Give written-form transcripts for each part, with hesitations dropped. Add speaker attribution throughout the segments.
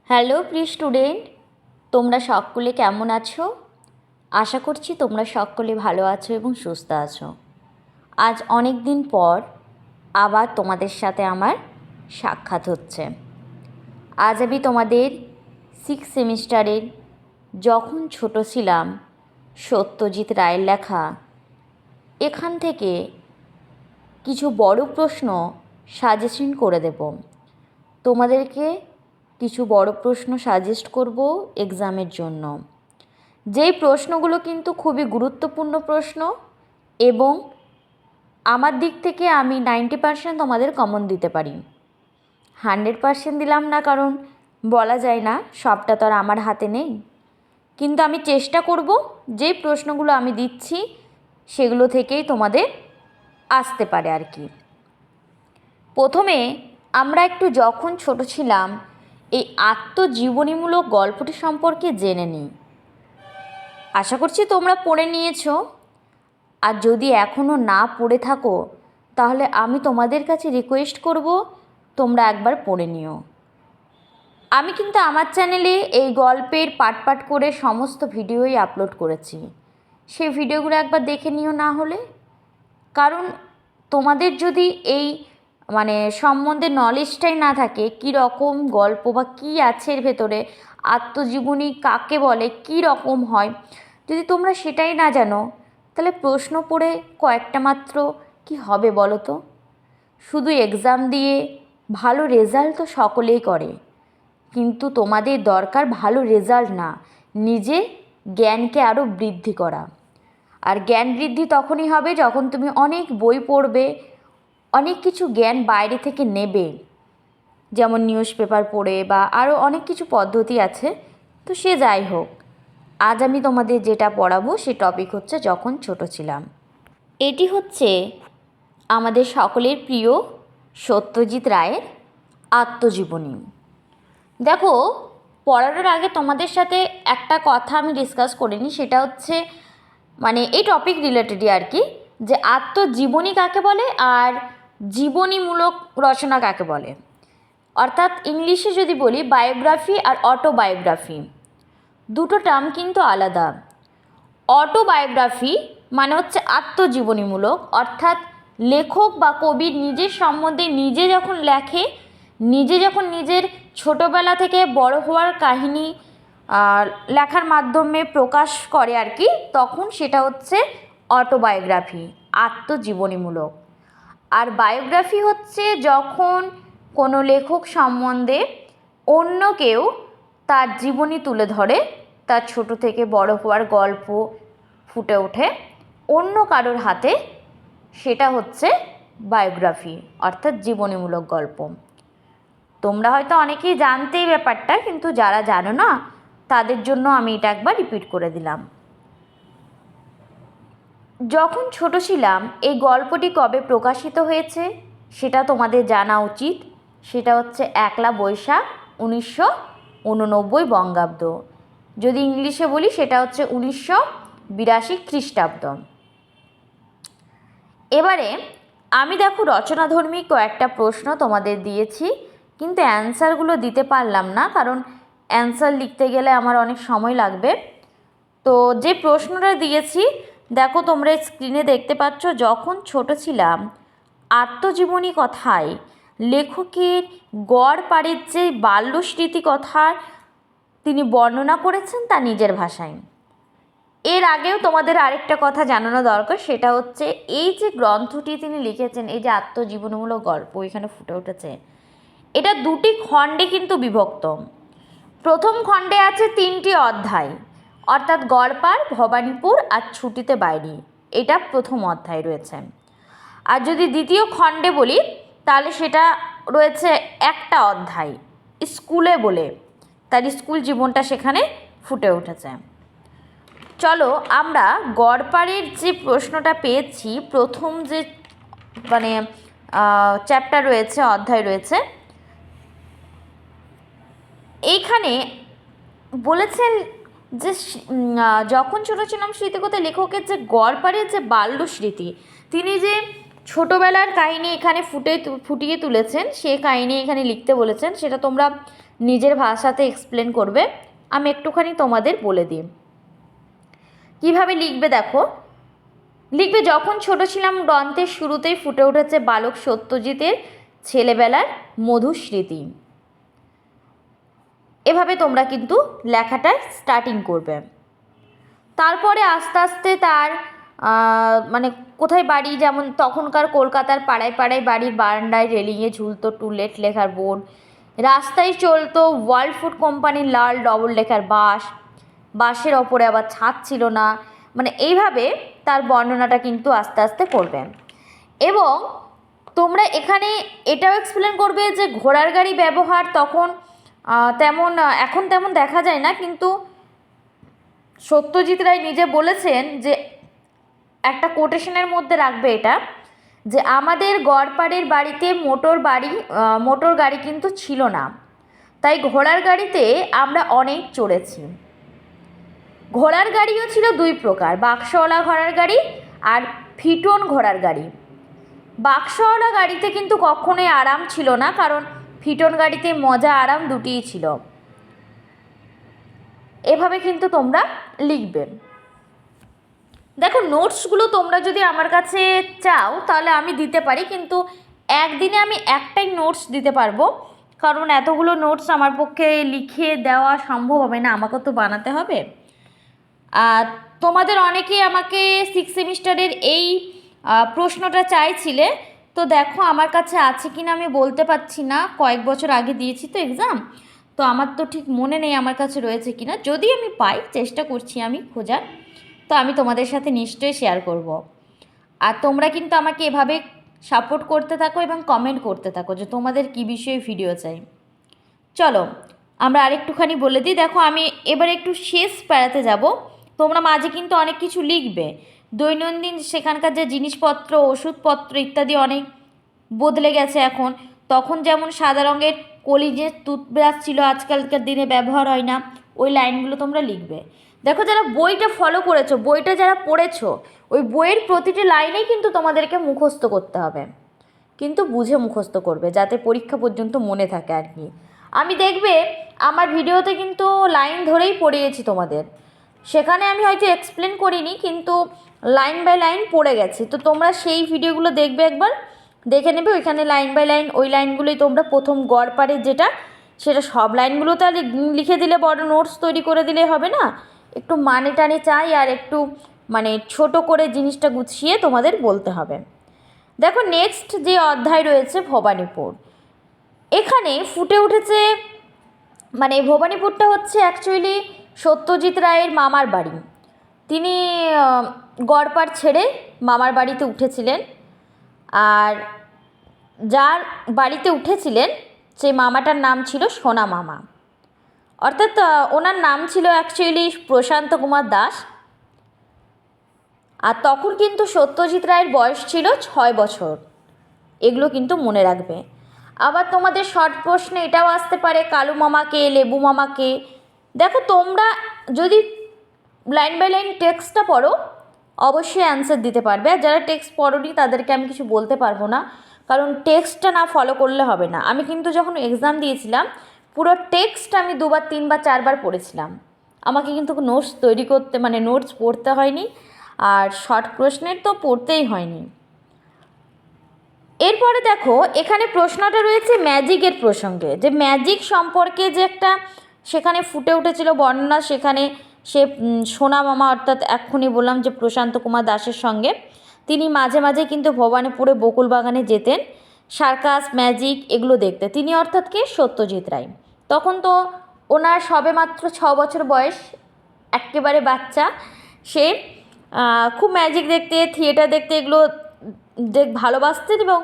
Speaker 1: Hello প্রিয় student, তোমরা সকলে কেমন আছো? আশা করছি তোমরা সকলে ভালো আছো এবং সুস্থ আছো। আজ অনেক দিন পর আবার তোমাদের সাথে আমার সাক্ষাৎ হচ্ছে। আজ আমি তোমাদের 6th সেমিস্টারের যখন ছোট ছিলাম সত্যজিৎ রায়ের লেখা এখান থেকে কিছু বড় প্রশ্ন সাজেশন করে দেব। তোমাদেরকে কিছু বড় প্রশ্ন সাজেস্ট করব এক্সামের জন্য। যেই প্রশ্নগুলো কিন্তু খুবই গুরুত্বপূর্ণ প্রশ্ন এবং আমার দিক থেকে আমি 90% তোমাদের কমন দিতে পারি। 100% দিলাম না, কারণ বলা যায় না, সবটা তো আর আমার হাতে নেই। কিন্তু আমি চেষ্টা করব যেই প্রশ্নগুলো আমি দিচ্ছি সেগুলো থেকেই তোমাদের আসতে পারে আর কি। প্রথমে আমরা একটু যখন ছোট ছিলাম এই আত্মজীবনীমূলক গল্পটি সম্পর্কে জেনে নিই। আশা করছি তোমরা পড়ে নিয়েছো, আর যদি এখনও না পড়ে থাকো তাহলে আমি তোমাদের কাছে রিকোয়েস্ট করব তোমরা একবার পড়ে নিও। আমি কিন্তু আমার চ্যানেলে এই গল্পের পার্ট পার্ট করে সমস্ত ভিডিওই আপলোড করেছি, সেই ভিডিওগুলো একবার দেখে নিও না হলে। কারণ তোমাদের যদি এই সম্বন্ধে নলেজটাই না থাকে, কী রকম গল্প বা কী আছে এর ভেতরে, আত্মজীবনী কাকে বলে, কী রকম হয়, যদি তোমরা সেটাই না জানো তাহলে প্রশ্ন পড়ে কয়েকটা মাত্র কি হবে বলো তো? শুধু এক্সাম দিয়ে ভালো রেজাল্ট তো সকলেই করে, কিন্তু তোমাদের দরকার ভালো রেজাল্ট না, নিজে জ্ঞানকে আরও বৃদ্ধি করা। আর জ্ঞান বৃদ্ধি তখনই হবে যখন তুমি অনেক বই পড়বে, অনেক কিছু জ্ঞান বাইরে থেকে নেবে, যেমন নিউজ পেপার পড়ে বা আরও অনেক কিছু পদ্ধতি আছে। তো সে যাই হোক, আজ আমি তোমাদের যেটা পড়াবো সে টপিক হচ্ছে যখন ছোট ছিলাম। এটি হচ্ছে আমাদের সকলের প্রিয় সত্যজিৎ রায়ের আত্মজীবনী। দেখো, পড়ানোর আগে তোমাদের সাথে একটা কথা আমি ডিসকাস করিনি, সেটা হচ্ছে এই টপিক রিলেটেডই আর কি, যে আত্মজীবনী কাকে বলে আর জীবনীমূলক রচনা কাকে বলে। অর্থাৎ ইংলিশে যদি বলি বায়োগ্রাফি আর অটোবায়োগ্রাফি, দুটো টার্ম কিন্তু আলাদা। অটোবায়োগ্রাফি মানে হচ্ছে আত্মজীবনীমূলক, অর্থাৎ লেখক বা কবি নিজের সম্বন্ধে নিজে যখন লেখে, নিজে যখন নিজের ছোটোবেলা থেকে বড় হওয়ার কাহিনী লেখার মাধ্যমে প্রকাশ করে আর কি, তখন সেটা হচ্ছে অটোবায়োগ্রাফি, আত্মজীবনীমূলক। আর বায়োগ্রাফি হচ্ছে যখন কোনো লেখক সম্বন্ধে অন্য কেউ তার জীবনী তুলে ধরে, তার ছোট থেকে বড় হওয়ার গল্প ফুটে ওঠে অন্য কারোর হাতে, সেটা হচ্ছে বায়োগ্রাফি অর্থাৎ জীবনীমূলক গল্প। তোমরা হয়তো অনেকেই জানতে এই ব্যাপারটা, কিন্তু যারা জানো না তাদের জন্য আমি এটা একবার রিপিট করে দিলাম। যখন ছোট ছিলাম এই গল্পটি কবে প্রকাশিত হয়েছে সেটা তোমাদের জানা উচিত। সেটা হচ্ছে 1লা বৈশাখ 1989 বঙ্গাব্দ। যদি ইংলিশে বলি সেটা হচ্ছে 1982 খ্রিস্টাব্দ। এবারে আমি দেখো রচনাধর্মী কয়েকটা প্রশ্ন তোমাদের দিয়েছি, কিন্তু অ্যান্সারগুলো দিতে পারলাম না, কারণ অ্যান্সার লিখতে গেলে আমার অনেক সময় লাগবে। তো যে প্রশ্নটা দিয়েছি দেখো, তোমরা স্ক্রিনে দেখতে পাচ্ছ, যখন ছোট ছিলাম আত্মজীবনী কথায় লেখকের গড়পাড়ের যে বাল্যস্মৃতি কথা তিনি বর্ণনা করেছেন তা নিজের ভাষায়। এর আগেও তোমাদের আরেকটা কথা জানানো দরকার, সেটা হচ্ছে এই যে গ্রন্থটি তিনি লিখেছেন, এই যে আত্মজীবনীমূলক গল্প এখানে ফুটে উঠেছে, এটা দুটি খণ্ডে কিন্তু বিভক্ত। প্রথম খণ্ডে আছে 3টি অধ্যায়, অর্থাৎ গড়পাড়, ভবানীপুর আর ছুটিতে বাইরে, এটা প্রথম অধ্যায় রয়েছে। আর যদি দ্বিতীয় খণ্ডে বলি তাহলে সেটা রয়েছে একটা অধ্যায়, স্কুলে বলে, তার স্কুল জীবনটা সেখানে ফুটে উঠেছে। চলো আমরা গড়পাড়ের যে প্রশ্নটা পেয়েছি, প্রথম যে চ্যাপ্টার রয়েছে, অধ্যায় রয়েছে, এইখানে বলেছেন যে যখন ছোট ছিলাম স্মৃতিকথা লেখকের যে গড়পাড়ের যে বাল্য স্মৃতি, তিনি যে ছোটোবেলার কাহিনী এখানে ফুটিয়ে তুলেছেন, সে কাহিনী এখানে লিখতে বলেছেন। সেটা তোমরা নিজের ভাষাতে এক্সপ্লেন করবে। আমি একটুখানি তোমাদের বলে দিই কীভাবে লিখবে। দেখো, লিখবে, যখন ছোট ছিলাম গ্রন্থের শুরুতেই ফুটে উঠেছে বালক সত্যজিতের ছেলেবেলার মধুর স্মৃতি। এভাবে তোমরা কিন্তু লেখাটা স্টার্টিং করবে। তারপরে আস্তে আস্তে তার মানে কোথায় বাড়ি, যেমন তখনকার কলকাতার পাড়ায় পাড়ায় বাড়ির বারান্দায় রেলিংয়ে ঝুলতো টুলেট লেখার বোর্ড, রাস্তায় চলতো ওয়ার্ল্ড ফুড কোম্পানির লাল ডবল লেখার বাস, বাসের ওপরে আবার ছাদ ছিল না। মানে এইভাবে তার বর্ণনাটা কিন্তু আস্তে আস্তে করবে। এবং তোমরা এখানে এটাও এক্সপ্লেন করবে যে ঘোড়ার গাড়ি ব্যবহার তখন তেমন এখন তেমন দেখা যায় না, কিন্তু সত্যজিৎ রায় নিজে বলেছেন যে একটা কোটেশনের মধ্যে রাখবে এটা, যে আমাদের গড়পাড়ের বাড়িতে মোটর গাড়ি কিন্তু ছিল না, তাই ঘোড়ার গাড়িতে আমরা অনেক চড়েছি। ঘোড়ার গাড়িও ছিল দুই প্রকার, বাক্সওয়ালা ঘোড়ার গাড়ি আর ফিটন ঘোড়ার গাড়ি। বাক্সওয়ালা গাড়িতে কিন্তু কখনোই আরাম ছিল না, কারণ ফিটন গাড়িতে মজা আরাম দুটিই ছিল। এভাবে কিন্তু তোমরা লিখবে। দেখো, নোটসগুলো তোমরা যদি আমার কাছে চাও তাহলে আমি দিতে পারি, কিন্তু একদিনে আমি একটাই নোটস দিতে পারবো, কারণ এতগুলো নোটস আমার পক্ষে লিখে দেওয়া সম্ভব হবে না, আমাকে তো বানাতে হবে। আর তোমাদের অনেকেই আমাকে 6 সেমিস্টারের এই প্রশ্নটা চাইছিলে, তো দেখো আমার কাছে আছে কি না আমি বলতে পারছি না, কয়েক বছর আগে দিয়েছি তো এক্সাম, তো আমার তো ঠিক মনে নেই আমার কাছে রয়েছে কি না। যদি আমি পাই, চেষ্টা করছি আমি খোঁজার, তো আমি তোমাদের সাথে নিশ্চয়ই শেয়ার করব। আর তোমরা কিন্তু আমাকে এভাবে সাপোর্ট করতে থাকো এবং কমেন্ট করতে থাকো যে তোমাদের কী বিষয়ে ভিডিও চাই। চলো আমরা আরেকটুখানি বলে দিই। দেখো, আমি এবার একটু শেষ প্যারাতে যাব। তোমরা মাঝে কিন্তু অনেক কিছু লিখবে, দৈনন্দিন সেখানকার যে জিনিসপত্র, ওষুধপত্র ইত্যাদি অনেক বদলে গেছে এখন। তখন যেমন সাদা রঙের কলিজের টুথব্রাশ ছিল, আজকালকার দিনে ব্যবহার হয় না, ওই লাইনগুলো তোমরা লিখবে। দেখো, যারা বইটা ফলো করেছো, বইটা যারা পড়েছো, ওই বইয়ের প্রতিটি লাইনেই কিন্তু তোমাদেরকে মুখস্থ করতে হবে, কিন্তু বুঝে মুখস্থ করবে যাতে পরীক্ষা পর্যন্ত মনে থাকে আর কি। আমি দেখবে আমার ভিডিওতে কিন্তু লাইন ধরেই পড়িয়েছি তোমাদের, সেখানে আমি হয়তো এক্সপ্লেন করিনি, কিন্তু লাইন বাই লাইন পড়ে গেছি। তো তোমরা সেই ভিডিওগুলো দেখবে, একবার দেখে নেবে, ওইখানে লাইন বাই লাইন ওই লাইনগুলোই তোমরা প্রথম গড়পাড়ের যেটা, সেটা সব লিখে তো আর লিখে দিলে বড় নোটস তৈরি করে দিলে হবে না, একটু মানে টানে চাই, আর একটু মানে ছোট করে জিনিসটা গুছিয়ে তোমাদের বলতে হবে। দেখো, নেক্সট যে অধ্যায় রয়েছে ভবানীপুর, এখানে ফুটে উঠেছে, মানে ভবানীপুরটা হচ্ছে অ্যাকচুয়ালি সত্যজিৎ রায়ের মামার বাড়ি। তিনি গড়পাড় ছেড়ে মামার বাড়িতে উঠেছিলেন, আর যার বাড়িতে উঠেছিলেন সেই মামাটার নাম ছিল সোনা মামা, অর্থাৎ ওনার নাম ছিল অ্যাকচুয়ালি প্রশান্ত কুমার দাস। আর তখন কিন্তু সত্যজিৎ রায়ের বয়স ছিল 6 বছর, এগুলো কিন্তু মনে রাখবে। আবার তোমাদের শর্ট প্রশ্নে এটাও আসতে পারে, কালু মামাকে, লেবু মামাকে। দেখো, তোমরা যদি লাইন বাই লাইন টেক্সটটা পড়ো অবশ্যই অ্যান্সার দিতে পারবে, আর যারা টেক্সট পড়োনি তাদেরকে আমি কিছু বলতে পারবো না, কারণ টেক্সটটা না ফলো করলে হবে না। আমি কিন্তু যখন এক্সাম দিয়েছিলাম পুরো টেক্সট আমি 2বার 3বার 4বার পড়েছিলাম, আমাকে কিন্তু নোটস তৈরি করতে, মানে নোটস পড়তে হয়নি, আর শর্ট প্রশ্নের তো পড়তেই হয়নি। এরপরে দেখো, এখানে প্রশ্নটা রয়েছে ম্যাজিকের প্রসঙ্গে, যে ম্যাজিক সম্পর্কে যে একটা সেখানে ফুটে উঠেছিল বর্ণনা, সেখানে সে সোনা মামা, অর্থাৎ এক্ষুনি বললাম যে প্রশান্ত কুমার দাসের সঙ্গে তিনি মাঝে মাঝে কিন্তু ভবানীপুরে বকুল বাগানে যেতেন সার্কাস ম্যাজিক এগুলো দেখতে। তিনি অর্থাৎ কে? সত্যজিৎ রায়। তখন তো ওনার সবে মাত্র 6 বছর বয়স, একেবারে বাচ্চা। সে খুব ম্যাজিক দেখতে, থিয়েটার দেখতে এগুলো ভালোবাসতেন, এবং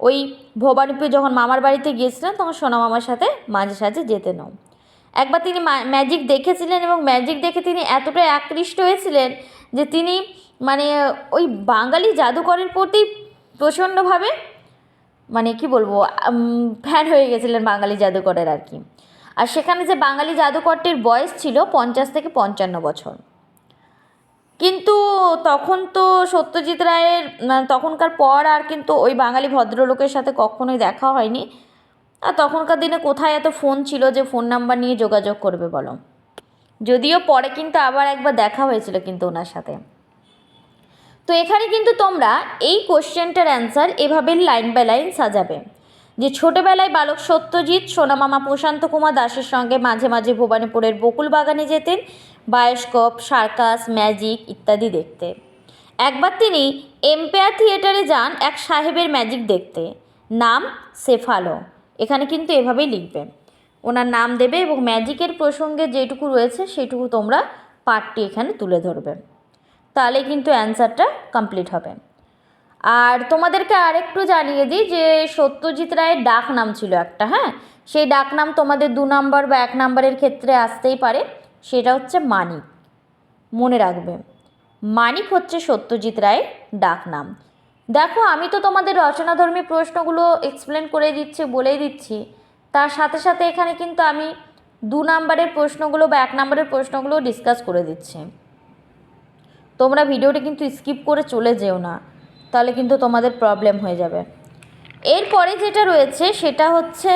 Speaker 1: ওই ভবানীপুর যখন মামার বাড়িতে গিয়েছিলেন তখন সোনা মামার সাথে মাঝে সাঝে যেতেনও। একবার তিনি ম্যাজিক দেখেছিলেন, এবং ম্যাজিক দেখে তিনি এতটাই আকৃষ্ট হয়েছিলেন যে তিনি মানে ওই বাঙালি জাদুকরের প্রতি প্রচণ্ডভাবে, মানে কি বলবো, ফ্যান হয়ে গেছিলেন বাঙালি জাদুকরের আর কি। আর সেখানে যে বাঙালি জাদুকরটির বয়স ছিল 50 থেকে 55 বছর। কিন্তু তখন তো সত্যজিৎ রায়ের তখনকার পর আর কিন্তু ওই বাঙালি ভদ্রলোকের সাথে কখনোই দেখা হয়নি। আর তখনকার দিনে কোথায় এত ফোন ছিল যে ফোন নাম্বার নিয়ে যোগাযোগ করবে বলো। যদিও পরে কিন্তু আবার একবার দেখা হয়েছিল কিন্তু ওনার সাথে। তো এখানে কিন্তু তোমরা এই কোশ্চেনটার অ্যান্সার এভাবে লাইন বাই লাইন সাজাবে যে ছোটোবেলায় বালক সত্যজিৎ সোনামামা প্রশান্ত কুমার দাসের সঙ্গে মাঝে মাঝে ভবানীপুরের বকুল বাগানে যেতেন বায়োস্কোপ, সার্কাস, ম্যাজিক ইত্যাদি দেখতে। একবার তিনি এম্পায়ার থিয়েটারে যান এক সাহেবের ম্যাজিক দেখতে, নাম সেফালো। এখানে কিন্তু এভাবেই লিখবে, ওনার নাম দেবে এবং ম্যাজিকের প্রসঙ্গে যেটুকু রয়েছে সেটুকু তোমরা পার্টটি এখানে তুলে ধরবে, তাহলে কিন্তু অ্যান্সারটা কমপ্লিট হবে। আর তোমাদেরকে আরেকটু জানিয়ে দিই যে সত্যজিৎ রায়ের ডাক নাম ছিল একটা, হ্যাঁ, সেই ডাক নাম তোমাদের 2 নম্বর বা 1 নম্বরের ক্ষেত্রে আসতেই পারে, সেটা হচ্ছে মানিক। মনে রাখবে, মানিক হচ্ছে সত্যজিৎ রায়ের ডাক নাম। দেখো আমি তো তোমাদের রচনাধর্মী প্রশ্নগুলো এক্সপ্লেন করে দিচ্ছি, বলেই দিচ্ছি, তার সাথে সাথে এখানে কিন্তু আমি 2 নম্বরের প্রশ্নগুলো বা 1 নম্বরের প্রশ্নগুলো ডিসকাস করে দিচ্ছি। তোমরা ভিডিওটা কিন্তু স্কিপ করে চলে যেও না, তাহলে কিন্তু তোমাদের প্রবলেম হয়ে যাবে। এরপরে যেটা রয়েছে সেটা হচ্ছে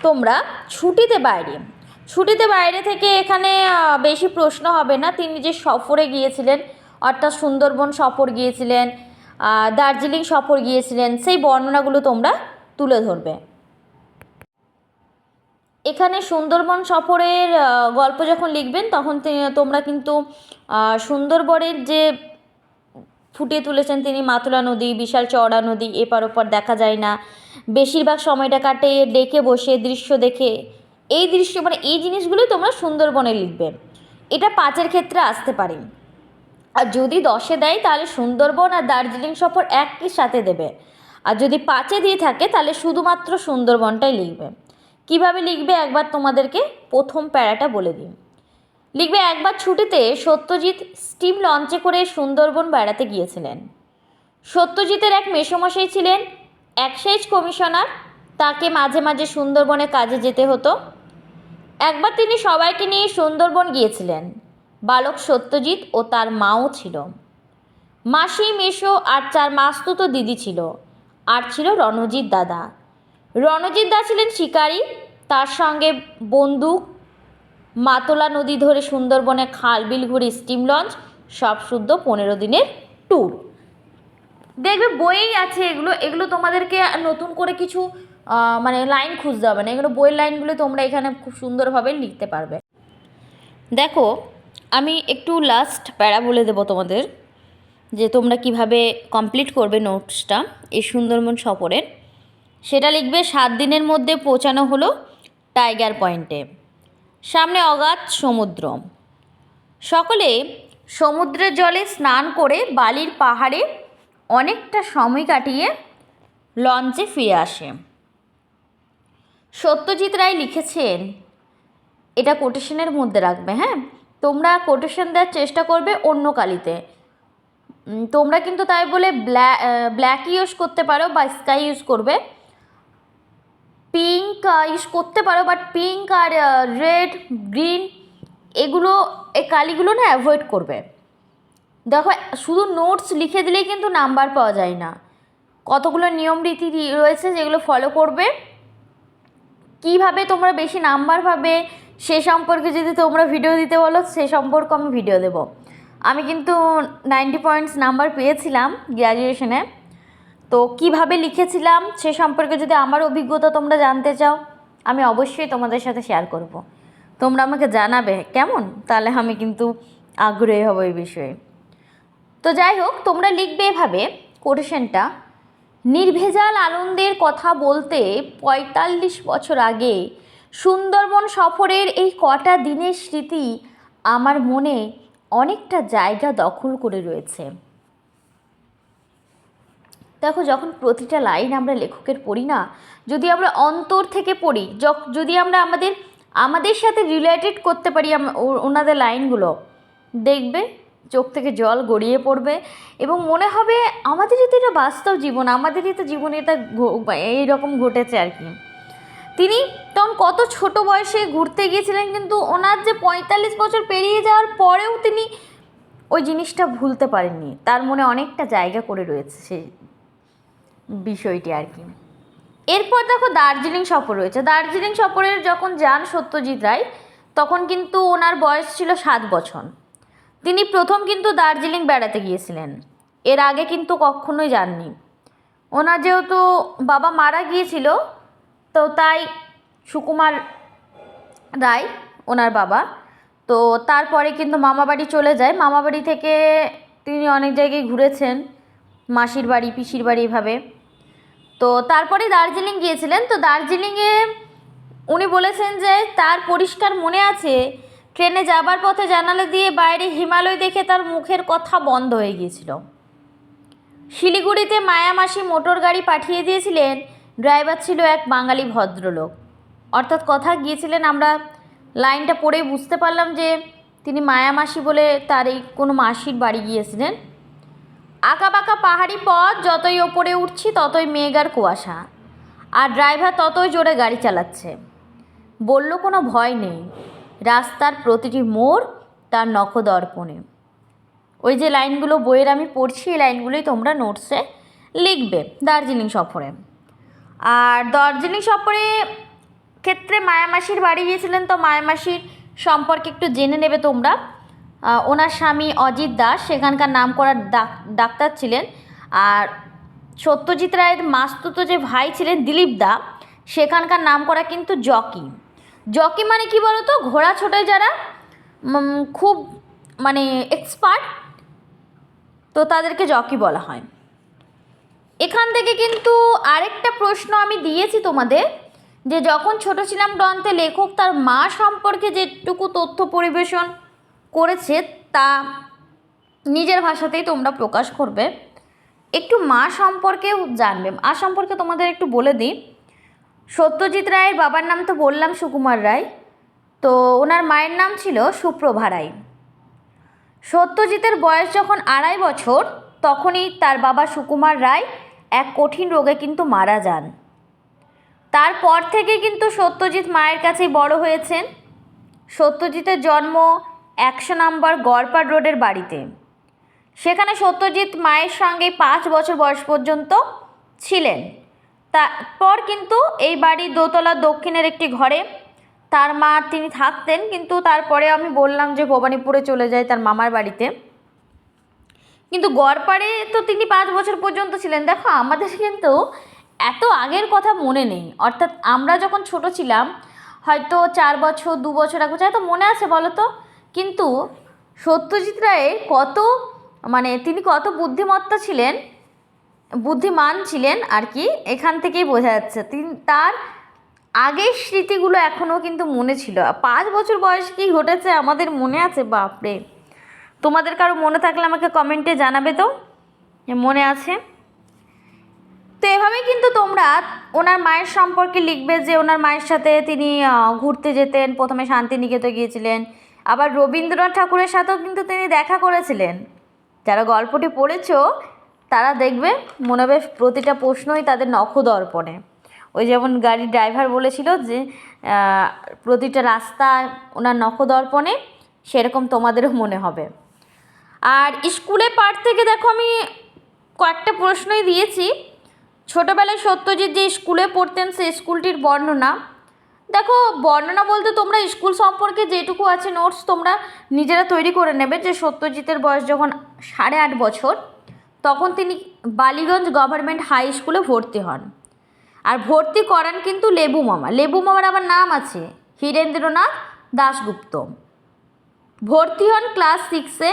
Speaker 1: তোমরা ছুটিতে বাইরে থেকে এখানে বেশি প্রশ্ন হবে না। তিনি যে সফরে গিয়েছিলেন, অর্থাৎ সুন্দরবন সফর গিয়েছিলেন, দার্জিলিং সফর গিয়েছিলেন, সেই বর্ণনাগুলো তোমরা তুলে ধরবে। এখানে সুন্দরবন সফরের গল্প যখন লিখবেন তখন তোমরা কিন্তু সুন্দরবনের যে ফুটিয়ে তুলেছেন তিনি মাতলা নদী, বিশাল চওড়া নদী, এপার ওপার দেখা যায় না, বেশিরভাগ সময়টা কাটে ডেকে বসে দৃশ্য দেখে। এই দৃশ্য মানে এই জিনিসগুলোই তোমরা সুন্দরবনে লিখবে। এটা 5-এর ক্ষেত্রে আসতে পারে। আর যদি 10-এ দেয় তাহলে সুন্দরবন আর দার্জিলিং সফর একই সাথে দেবে। আর যদি 5-এ দিয়ে থাকে তাহলে শুধুমাত্র সুন্দরবনটাই লিখবে। কিভাবে লিখবে একবার তোমাদেরকে প্রথম প্যারাটা বলে দিই। লিখবে, একবার ছুটিতে সত্যজিৎ স্টিম লঞ্চে করে সুন্দরবন বেড়াতে গিয়েছিলেন। সত্যজিতের এক মেসোমশাই ছিলেন এক্সাইজ কমিশনার, তাকে মাঝে মাঝে সুন্দরবনে কাজে যেতে হতো। একবার তিনি সবাইকে নিয়ে সুন্দরবন গিয়েছিলেন। বালক সত্যজিৎ ও তার মাও ছিল, মাসি, মেসো আর 4 মাসতুতো দিদি ছিল, আর ছিল রণজিৎ দাদা। রণজিৎ দা ছিলেন শিকারী, তার সঙ্গে বন্দুক, মাতলা নদী ধরে সুন্দরবনে খাল বিল ঘুরে স্টিম লঞ্চ, সব শুদ্ধ 15 দিনের ট্যুর। দেখবে বইয়েই আছে এগুলো, এগুলো তোমাদেরকে নতুন করে কিছু মানে লাইন খুঁজতে হবে না, এগুলো বইয়ের লাইনগুলো তোমরা এখানে খুব সুন্দরভাবে লিখতে পারবে। দেখো আমি একটু লাস্ট প্যারা বলে দেবো তোমাদের, যে তোমরা কিভাবে কমপ্লিট করবে নোটসটা এই সুন্দরবন সফরের। সেটা লিখবে, 7 দিনের মধ্যে পৌঁছানো হলো টাইগার পয়েন্টে, সামনে অগাধ সমুদ্র। সকলে সমুদ্রের জলে স্নান করে বালির পাহাড়ে অনেকটা সময় কাটিয়ে লঞ্চে ফিরে আসে। সত্যজিৎ রায় লিখেছেন, এটা কোটেশনের মধ্যে রাখবে, হ্যাঁ, তোমরা কোটেশন দেওয়ার চেষ্টা করবে অন্য কালিতে। তোমরা কিন্তু তাই বলে ব্ল্যাক ইউজ করতে পারো বা স্কাই ইউজ করবে, পিঙ্ক ইউজ করতে পারো, বাট পিঙ্ক আর রেড, গ্রিন এগুলো, এই কালিগুলো না অ্যাভয়েড করবে। দেখো শুধু নোটস লিখে দিলেই কিন্তু নাম্বার পাওয়া যায় না, কতগুলো নিয়ম রীতি রয়েছে যেগুলো ফলো করবে। কিভাবে তোমরা বেশি নাম্বার পাবে সে সম্পর্কে যদি তোমরা ভিডিও দিতে বলো সে সম্পর্কে আমি ভিডিও দেব। আমি কিন্তু 90 পয়েন্টস নাম্বার পেয়েছিলাম গ্র্যাজুয়েশনে, তো কিভাবে লিখেছিলাম সে সম্পর্কে যদি আমার অভিজ্ঞতা তোমরা জানতে চাও আমি অবশ্যই তোমাদের সাথে শেয়ার করব। তোমরা আমাকে জানাবে কেমন, তাহলে আমি কিন্তু আগ্রহী হব এই বিষয়ে। তো যাই হোক, তোমরা লিখবে এভাবে কোটেশনটা, নির্ভেজাল আনন্দের কথা বলতে 45 বছর আগে সুন্দরবন সফরের এই কটা দিনের স্মৃতি আমার মনে অনেকটা জায়গা দখল করে রয়েছে। দেখো যখন প্রতিটা লাইন আমরা লেখকের পড়ি না, যদি আমরা অন্তর থেকে পড়ি, যদি আমরা আমাদের সাথে রিলেটেড করতে পারি ওনাদের লাইনগুলো, দেখবে চোখ থেকে জল গড়িয়ে পড়বে এবং মনে হবে আমাদেরই তো এটা বাস্তব জীবন, আমাদেরই তো জীবনে এটা এইরকম ঘটেছে আর কি। তিনি তখন কত ছোট বয়সে ঘুরতে গিয়েছিলেন, কিন্তু ওনার যে 45 বছর পেরিয়ে যাওয়ার পরেও তিনি ওই জিনিসটা ভুলতে পারেননি, তার মনে অনেকটা জায়গা করে রয়েছে সেই বিষয়টি আর কি। এরপর দেখো দার্জিলিং সফর রয়েছে। দার্জিলিং সফরের যখন যান সত্যজিৎ রায়, তখন কিন্তু ওনার বয়স ছিল 7 বছর। তিনি প্রথম কিন্তু দার্জিলিং বেড়াতে গিয়েছিলেন, এর আগে কিন্তু কখনোই যাননি। ওনার যেহেতু বাবা মারা গিয়েছিল, তো তাই সুকুমার রায় ওনার বাবা, তো তারপরে কিন্তু মামাবাড়ি চলে যায়। মামাবাড়ি থেকে তিনি অনেক জায়গায় ঘুরেছেন, মাসির বাড়ি, পিসির বাড়ি, এভাবে। তো তারপরে দার্জিলিং গিয়েছিলেন। তো দার্জিলিংয়ে উনি বলেছেন যে তার পরিষ্কার মনে আছে, ট্রেনে যাবার পথে জানালা দিয়ে বাইরে হিমালয় দেখে তার মুখের কথা বন্ধ হয়ে গিয়েছিল। শিলিগুড়িতে মায়ামাসি মোটর গাড়ি পাঠিয়ে দিয়েছিলেন, ড্রাইভার ছিল এক বাঙালি ভদ্রলোক। অর্থাৎ কথা গিয়েছিলেন, আমরা লাইনটা পড়েই বুঝতে পারলাম যে তিনি মায়ামাসি বলে তার এই কোনো মাসির বাড়ি গিয়েছিলেন। আঁকাবাঁকা পাহাড়ি পথ, যতই ওপরে উঠছি ততই মেঘ আর কুয়াশা, আর ড্রাইভার ততই জোরে গাড়ি চালাচ্ছে। বলল কোনো ভয় নেই, রাস্তার প্রতিটি মোড় তার নখদর্পণে। ওই যে লাইনগুলো বইয়ের আমি পড়ছি, এই লাইনগুলোই তোমরা নোটসে লিখবে দার্জিলিং সফরে। আর দার্জিলিং সফরে ক্ষেত্রে মায়ামাসির বাড়ি গিয়েছিলেন, তো মায়ামাসির সম্পর্কে একটু জেনে নেবে তোমরা। ওনার স্বামী অজিত দাস সেখানকার নামকরা ডাক্তার ছিলেন। আর সত্যজিৎ রায়ের মাস্তুতো যে ভাই ছিলেন দিলীপ দা, সেখানকার নামকরা কিন্তু জকি। জকি মানে কি বলো তো, ঘোড়া ছোটায় যারা খুব মানে এক্সপার্ট, তো তাদেরকে জকি বলা হয়। এখান থেকে কিন্তু আরেকটা প্রশ্ন আমি দিয়েছি তোমাদের, যে যখন ছোট ছিলাম গ্রন্থে লেখক তার মা সম্পর্কে যেটুকু তথ্য পরিবেশন করেছে তা নিজের ভাষাতেই তোমরা প্রকাশ করবে। একটু মা সম্পর্কেও জানবে। মা সম্পর্কে তোমাদের একটু বলে দিই। সত্যজিৎ রায়ের বাবার নাম তো বললাম সুকুমার রায়, তো ওনার মায়ের নাম ছিল সুপ্রভা রায়। সত্যজিতের বয়স যখন 2.5 বছর, তখনই তার বাবা সুকুমার রায় এক কঠিন রোগে কিন্তু মারা যান। তারপর থেকে কিন্তু সত্যজিৎ মায়ের কাছেই বড় হয়েছেন। সত্যজিতের জন্ম 100 নম্বর গড়পাড় রোডের বাড়িতে। সেখানে সত্যজিৎ মায়ের সঙ্গে 5 বছর বয়স পর্যন্ত ছিলেন। তারপর কিন্তু এই বাড়ির দোতলার দক্ষিণের একটি ঘরে তার মা তিনি থাকতেন, কিন্তু তারপরে আমি বললাম যে ভবানীপুরে চলে যায় তার মামার বাড়িতে। কিন্তু গড়পাড়ে তো তিনি 5 বছর পর্যন্ত ছিলেন। দেখো আমাদের কিন্তু এত আগের কথা মনে নেই, অর্থাৎ আমরা যখন ছোট ছিলাম হয়তো 4 বছর 2 বছর 1 বছর হয়তো মনে আছে বলো তো। কিন্তু সত্যজিৎ রায়ের কত তিনি কত বুদ্ধিমত্তা ছিলেন, বুদ্ধিমান ছিলেন আর কি, এখান থেকেই বোঝা যাচ্ছে। তার আগের স্মৃতিগুলো এখনও কিন্তু মনে ছিল। 5 বছর বয়সে কী ঘটেছে আমাদের মনে আছে, বাপরে। তোমাদের কারো মনে থাকলে আমাকে কমেন্টে জানাবে তো মনে আছে। তো এভাবেই কিন্তু তোমরা ওনার মায়ের সম্পর্কে লিখবে, যে ওনার মায়ের সাথে তিনি ঘুরতে যেতেন, প্রথমে শান্তিনিকেতন গিয়েছিলেন, আবার রবীন্দ্রনাথ ঠাকুরের সাথেও কিন্তু তিনি দেখা করেছিলেন। যারা গল্পটি পড়েছো তারা দেখবে মনে হবে প্রতিটা প্রশ্নই তাদের নখদর্পণে। ওই যেমন গাড়ির ড্রাইভার বলেছিল যে প্রতিটা রাস্তা ওনার নখদর্পণে, সেরকম তোমাদেরও মনে হবে। আর স্কুলে পাঠ থেকে দেখো আমি কয়েকটা প্রশ্নই দিয়েছি। ছোটোবেলায় সত্যজিৎ যে স্কুলে পড়তেন সেই স্কুলটির বর্ণনা। দেখো বর্ণনা বলতে তোমরা স্কুল সম্পর্কে যেটুকু আছে নোটস তোমরা নিজেরা তৈরি করে নেবে। যে সত্যজিতের বয়স যখন 8.5 বছর, তখন তিনি বালিগঞ্জ গভর্নমেন্ট হাই স্কুলে ভর্তি হন। আর ভর্তি করান কিন্তু লেবু মামা। লেবু মামার আবার নাম আছে হীরেন্দ্রনাথ দাশগুপ্ত। ভর্তি হন ক্লাস 6-এ।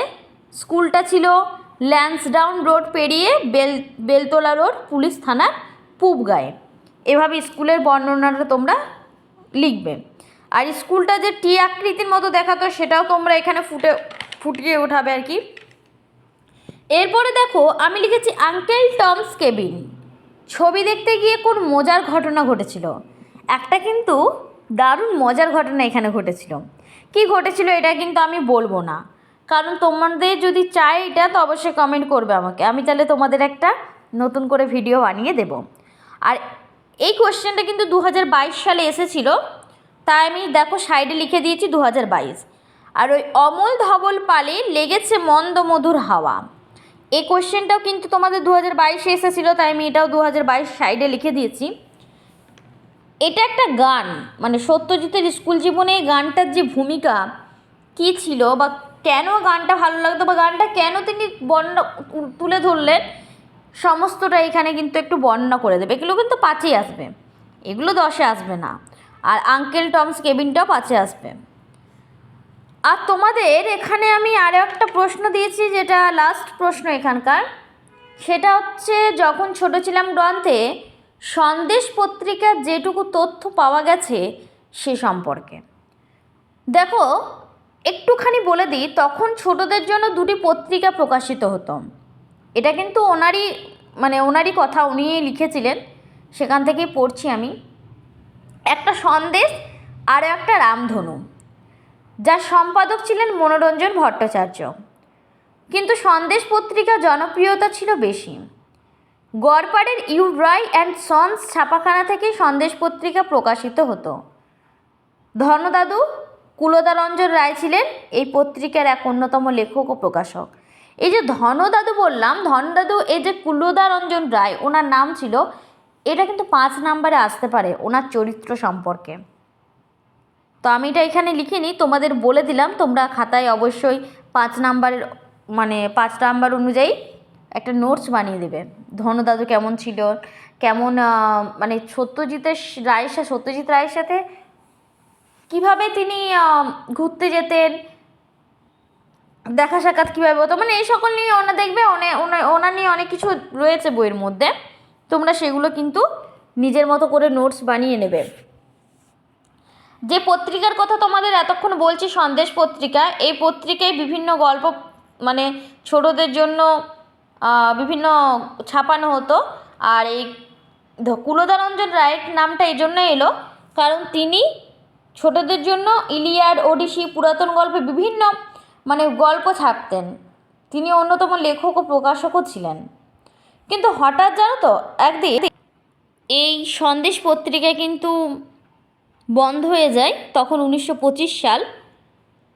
Speaker 1: স্কুলটা ছিল ল্যান্সডাউন রোড পেরিয়ে বেলতলা রোড পুলিশ থানার পূব গায়ে। এভাবে স্কুলের বর্ণনাটা তোমরা লিখবে। আর স্কুলটা যে টি আকৃতির মতো দেখাতো সেটাও তোমরা এখানে ফুটিয়ে ওঠাবে আর কি। এরপরে দেখো আমি লিখেছি আঙ্কেল টমস কেবিন। ছবি দেখতে গিয়ে কোন মজার ঘটনা ঘটেছিল। একটা কিন্তু দারুণ মজার ঘটনা এখানে ঘটেছিল। কি ঘটেছিল এটা কিন্তু আমি বলবো না, কারণ তোমাদের যদি চাই এটা তো অবশ্যই কমেন্ট করবে আমাকে, আমি তাহলে তোমাদের একটা নতুন করে ভিডিও বানিয়ে দেব। আর এই কোশ্চেনটা কিন্তু 2022 সালে এসেছিল, তাই আমি দেখো সাইডে লিখে দিয়েছি 2022। আর ওই অমল ধবল পালে লেগেছে মন্দ মধুর হাওয়া, এই কোশ্চেনটাও কিন্তু তোমাদের 2022-এ এসেছিলো, তাই আমি এটাও 2022 সাইডে লিখে দিয়েছি। এটা একটা গান, মানে সত্যজিতের স্কুল জীবনে এই গানটার যে ভূমিকা কী ছিল বা কেন গানটা ভালো লাগতো বা গানটা কেন তিনি বর্ণনা তুলে ধরলেন, সমস্তটা এখানে কিন্তু একটু বর্ণনা করে দেবে। এগুলো কিন্তু 5-এ আসবে, এগুলো 10-এ আসবে না। আর আঙ্কেল টমস কেবিনটাও 5-এ আসবে। আর তোমাদের এখানে আমি আরও একটা প্রশ্ন দিয়েছি, যেটা লাস্ট প্রশ্ন এখানকার, সেটা হচ্ছে যখন ছোট ছিলাম গ্রন্থে সন্দেশ পত্রিকার যেটুকু তথ্য পাওয়া গেছে সে সম্পর্কে। দেখো একটুখানি বলে দিই, তখন ছোটদের জন্য 2টি পত্রিকা প্রকাশিত হতো। এটা কিন্তু ওনারই কথা, উনিই লিখেছিলেন, সেখান থেকেই পড়ছি আমি। একটা সন্দেশ আর একটা রামধনু, যার সম্পাদক ছিলেন মনোরঞ্জন ভট্টাচার্য। কিন্তু সন্দেশ পত্রিকার জনপ্রিয়তা ছিল বেশি। গড়পাড়ের ইউ রাই অ্যান্ড সন্স ছাপাখানা থেকেই সন্দেশ পত্রিকা প্রকাশিত হতো। ধনদাদু কুলদারঞ্জন রায় ছিলেন এই পত্রিকার এক অন্যতম লেখক ও প্রকাশক। এই যে ধনদাদু বললাম, ধনদাদু, এই যে কুলদারঞ্জন রায় ওনার নাম ছিল, এটা কিন্তু 5 নম্বরে আসতে পারে ওনার চরিত্র সম্পর্কে। তো আমি এটা এখানে লিখিনি, তোমাদের বলে দিলাম, তোমরা খাতায় অবশ্যই 5 নম্বরের 5 নম্বর অনুযায়ী একটা নোটস বানিয়ে দেবে। ধনদাদু কেমন ছিল, কেমন সত্যজিৎ রায়ের সাথে কীভাবে তিনি ঘুরতে যেতেন, দেখা সাক্ষাৎ কীভাবে হতো, এই সকল নিয়ে দেখবে ওনার নিয়ে অনেক কিছু রয়েছে বইয়ের মধ্যে। তোমরা সেগুলো কিন্তু নিজের মতো করে নোটস বানিয়ে নেবে। যে পত্রিকার কথা তোমাদের এতক্ষণ বলছি, সন্দেশ পত্রিকা, এই পত্রিকায় বিভিন্ন গল্প ছোটদের জন্য বিভিন্ন ছাপানো হতো। আর এই কুলদারঞ্জন রায়ের নামটা এই জন্য এলো কারণ তিনি ছোটদের জন্য ইলিয়াড, ওডিসি, পুরাতন গল্পে বিভিন্ন গল্প ছাপতেন। তিনি অন্যতম লেখক ও প্রকাশকও ছিলেন। কিন্তু হঠাৎ জানো তো একদিন এই সন্দেশ পত্রিকা কিন্তু বন্ধ হয়ে যায়। তখন 1925 সাল।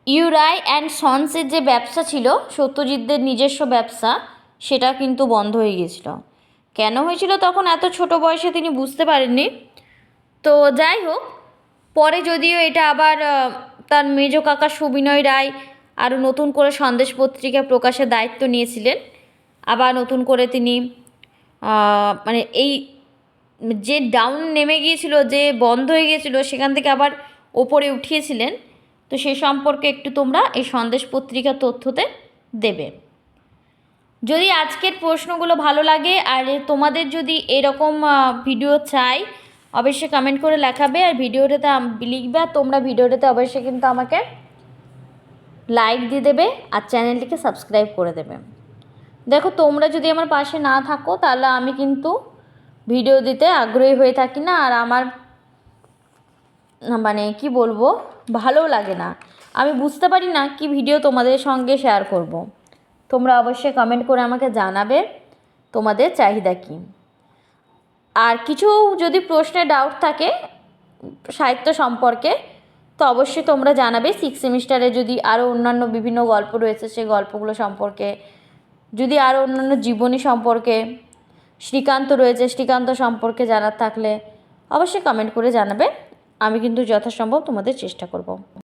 Speaker 1: ইউ রাই অ্যান্ড সন্সের যে ব্যবসা ছিল, সত্যজিৎদের নিজস্ব ব্যবসা, সেটা কিন্তু বন্ধ হয়ে গিয়েছিল। কেন হয়েছিল তখন এত ছোট বয়সে তিনি বুঝতে পারেননি। তো যাই হোক, পরে যদিও এটা আবার তার মেজ কাকা সুবিনয় রায় আরও নতুন করে সন্দেশ পত্রিকা প্রকাশের দায়িত্ব নিয়েছিলেন। আবার নতুন করে তিনি এই যে ডাউন নেমে গিয়েছিল, যে বন্ধ হয়ে গিয়েছিল, সেখান থেকে আবার ওপরে উঠিয়েছিলেন। তো সে সম্পর্কে একটু তোমরা এই সন্দেশ পত্রিকার তথ্যতে দেবে। যদি আজকের প্রশ্নগুলো ভালো লাগে আর তোমাদের যদি এরকম ভিডিও চাই, অবশ্যই কমেন্ট করে লেখাবে আর ভিডিওটাতে লিখবে। আর তোমরা ভিডিওটাতে অবশ্যই কিন্তু আমাকে লাইক দিয়ে দেবে আর চ্যানেলটিকে সাবস্ক্রাইব করে দেবে। দেখো তোমরা যদি আমার পাশে না থাকো তাহলে আমি কিন্তু ভিডিও দিতে আগ্রহী হয়ে থাকি না, আর আমার কি বলবো, ভালোও লাগে না। আমি বুঝতে পারি না কি ভিডিও তোমাদের সঙ্গে শেয়ার করব। তোমরা অবশ্যই কমেন্ট করে আমাকে জানাবে তোমাদের চাহিদা কী। আর কিছু যদি প্রশ্নে ডাউট থাকে সাহিত্য সম্পর্কে তো অবশ্যই তোমরা জানাবে। 6 সেমিস্টারে যদি আরও অন্যান্য বিভিন্ন গল্প রয়েছে সেই গল্পগুলো সম্পর্কে, যদি আরও অন্যান্য জীবনী সম্পর্কে, শ্রীকান্ত রয়েছে, শ্রীকান্ত সম্পর্কে জানার থাকলে অবশ্যই কমেন্ট করে জানাবে। আমি কিন্তু যথাসম্ভব তোমাদের চেষ্টা করব।